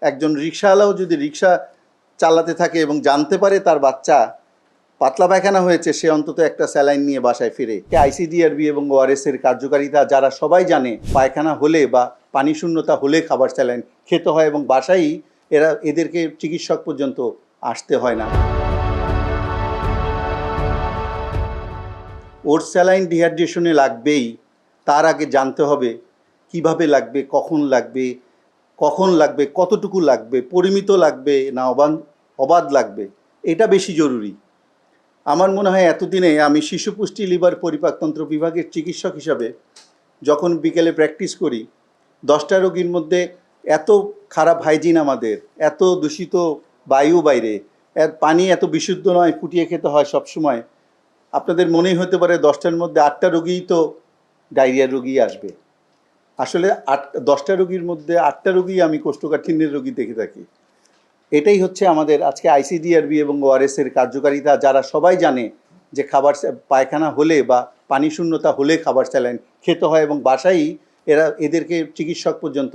একজন রিকশাওয়ালাও যদি রিকশা চালাতে থাকে এবং জানতে পারে তার বাচ্চা পাতলা পায়খানা হয়েছে, সে অন্তত একটা স্যালাইন নিয়ে বাসায় ফিরে। আইসিডিআরবি এবং ওআরএস এর কার্যকারিতা যারা সবাই জানে, পায়খানা হলে বা পানি শূন্যতা হলে খাবার স্যালাইন খেতে হয় এবং বাসায় এদেরকে চিকিৎসক পর্যন্ত আসতে হয় না। ওর স্যালাইন ডিহাইড্রেশনে লাগবেই, তার আগে জানতে হবে কিভাবে লাগবে, কখন লাগবে, কতটুকু লাগবে, পরিমিত লাগবে না অবাধ লাগবে, এটা বেশি জরুরি। আমার মনে হয় এতদিনে আমি শিশু পুষ্টি লিভার পরিপাকতন্ত্র বিভাগের চিকিৎসক হিসাবে যখন বিকেলে প্র্যাকটিস করি, 10টা রোগীর মধ্যে এত খারাপ হাইজিন, আমাদের এত দূষিত বায়ু বাইরে, পানি এত বিশুদ্ধ নয়, ফুটিয়ে খেতে হয় সবসময়। আপনাদের মনেই হতে পারে 10টার মধ্যে 8টা রোগীই তো ডায়রিয়ার রোগী আসবে। আসলে 10টা রোগীর মধ্যে 8টা রোগী আমি কোষ্ঠকাঠিন্যের রোগী দেখে থাকি। এটাই হচ্ছে আমাদের আজকে আইসিডিআরবি এবং ওআরএস এর কার্যকারিতা যারা সবাই জানে, যে পায়খানা হলে বা পানি শূন্যতা হলে খাবার স্যালাইন খেতে হয় এবং বাসায় এদেরকে চিকিৎসক পর্যন্ত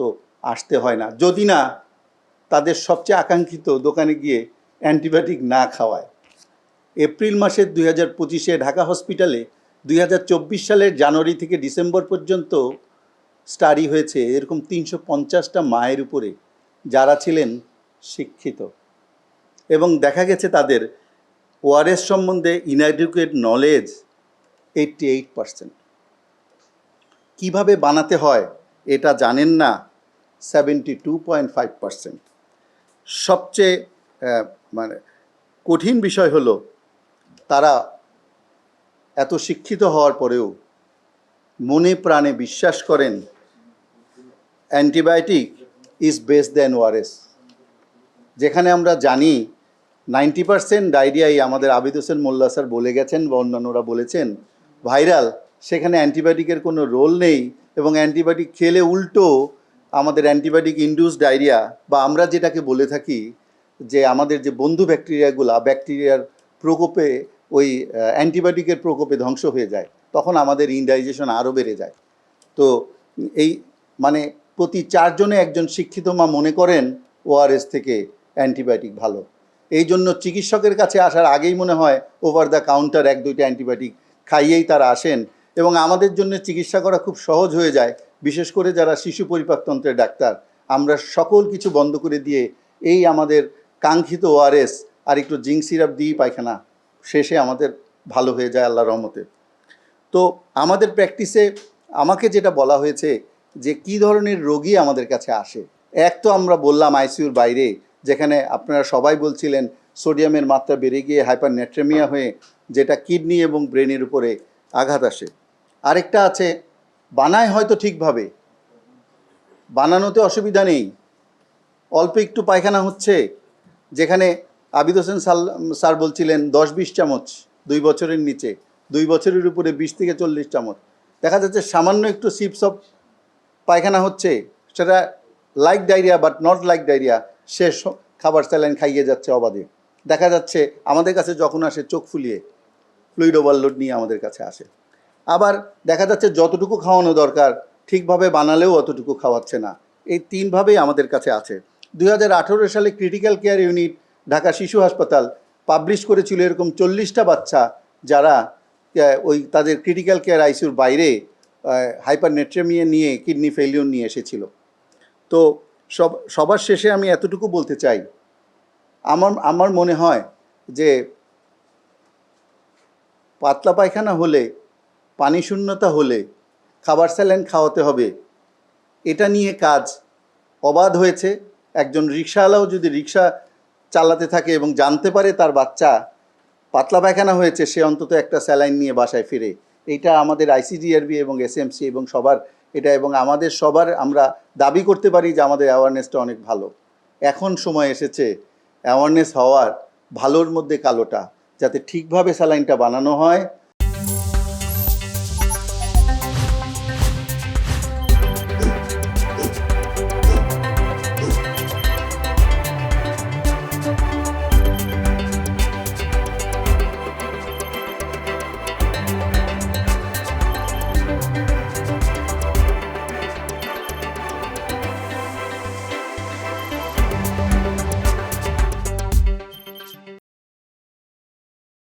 আসতে হয় না, যদি না তাদের সবচেয়ে আকাঙ্ক্ষিত দোকানে গিয়ে অ্যান্টিবায়োটিক না খাওয়ায়। এপ্রিল মাসের 2025-এ ঢাকা হসপিটালে 2024 সালের জানুয়ারি থেকে ডিসেম্বর পর্যন্ত স্টাডি হয়েছে এরকম 350টা মায়ের উপরে যারা ছিলেন শিক্ষিত, এবং দেখা গেছে তাদের ওআরএস সম্বন্ধে ইনঅ্যাডিকুয়েট নলেজ 88%। কিভাবে বানাতে হয় এটা জানেন না 72.5%। সবচেয়ে কঠিন বিষয় হলো তারা এত শিক্ষিত হওয়ার পরেও মনে প্রাণে বিশ্বাস করেন antibiotic is best than ORS. যেখানে আমরা জানি 90% ডায়রিয়াই, আমাদের আবিদ হোসেন মোল্লা স্যার বলে গেছেন বা অন্যান্যরা বলেছেন, ভাইরাল, সেখানে অ্যান্টিবায়োটিকের কোনো রোল নেই, এবং অ্যান্টিবায়োটিক খেলে উল্টো আমাদের অ্যান্টিবায়োটিক ইনডিউস ডায়রিয়া, বা আমরা যেটাকে বলে থাকি যে আমাদের যে বন্ধু ব্যাকটেরিয়ার প্রকোপে, ওই অ্যান্টিবায়োটিকের প্রকোপে ধ্বংস হয়ে যায়, তখন আমাদের ইনডাইজেশন আরও বেড়ে যায়। তো এই প্রতি 4 জনে একজন শিক্ষিত মা মনে করেন ওআরএস থেকে অ্যান্টিবায়োটিক ভালো। এই জন্য চিকিৎসকের কাছে আসার আগেই মনে হয় ওভার দ্য কাউন্টার 1-2টা অ্যান্টিবায়োটিক খাইয়েই তারা আসেন, এবং আমাদের জন্য চিকিৎসা করা খুব সহজ হয়ে যায়। বিশেষ করে যারা শিশু পরিপাকতন্ত্রের ডাক্তার, আমরা সকল কিছু বন্ধ করে দিয়ে এই আমাদের কাঙ্ক্ষিত ওআরএস আর একটু জিঙ্ক সিরাপ দিয়েই পায়খানা শেষে আমাদের ভালো হয়ে যায় আল্লাহর রহমতে। তো আমাদের প্র্যাকটিসে আমাকে যেটা বলা হয়েছে যে কী ধরনের রোগী আমাদের কাছে আসে, এক তো আমরা বললাম আইসিইউর বাইরে, যেখানে আপনারা সবাই বলছিলেন সোডিয়ামের মাত্রা বেড়ে গিয়ে হাইপারনেট্রেমিয়া হয়ে যেটা কিডনি এবং ব্রেনের উপরে আঘাত আসে। আরেকটা আছে বানায় হয়তো ঠিকভাবে, বানানোতে অসুবিধা নেই, অল্প একটু পায়খানা হচ্ছে, যেখানে আবিদ হোসেন স্যার বলছিলেন 10-20 চামচ 2 বছরের নিচে, 2 বছরের উপরে 20 থেকে 40 চামচ। দেখা যাচ্ছে সামান্য একটু সিপস অফ পায়খানা হচ্ছে, সেটা like diarrhoea but not like diarrhoea, সে খাবার স্যালাইন খাইয়ে যাচ্ছে অবাধে। দেখা যাচ্ছে আমাদের কাছে যখন আসে চোখ ফুলিয়ে, ফ্লুইড ওভারলোড নিয়ে আমাদের কাছে আসে। আবার দেখা যাচ্ছে যতটুকু খাওয়ানো দরকার ঠিকভাবে বানালেও অতটুকু খাওয়াচ্ছে না। এই 3ভাবেই আমাদের কাছে আছে। 2018 সালে ক্রিটিক্যাল কেয়ার ইউনিট ঢাকা শিশু হাসপাতাল পাবলিশ করেছিল এরকম 40টা বাচ্চা যারা তাদের ক্রিটিক্যাল কেয়ার আইসিইউর বাইরে হাইপারনেট্রেমিয়া নিয়ে, কিডনি ফেলিওর নিয়ে এসেছিল। তো সবার শেষে আমি এতটুকু বলতে চাই, আমার মনে হয় যে পাতলা পায়খানা হলে, পানি শূন্যতা হলে খাবার স্যালাইন খাওয়াতে হবে, এটা নিয়ে কাজ অবাধ হয়েছে। একজন রিকশাওয়ালাও যদি রিকশা চালাতে থাকে এবং জানতে পারে তার বাচ্চা পাতলা পায়খানা হয়েছে, সে অন্তত একটা স্যালাইন নিয়ে বাসায় ফিরে। এইটা আমাদের আইসিডিআরবি এবং এসএমসি এবং সবার এটা, এবং আমাদের সবার আমরা দাবি করতে পারি যে আমাদের অ্যাওয়ারনেসটা অনেক ভালো। এখন সময় এসেছে অ্যাওয়ারনেস হওয়ার, ভালোর মধ্যে কালোটা, যাতে ঠিকভাবে স্যালাইনটা বানানো হয়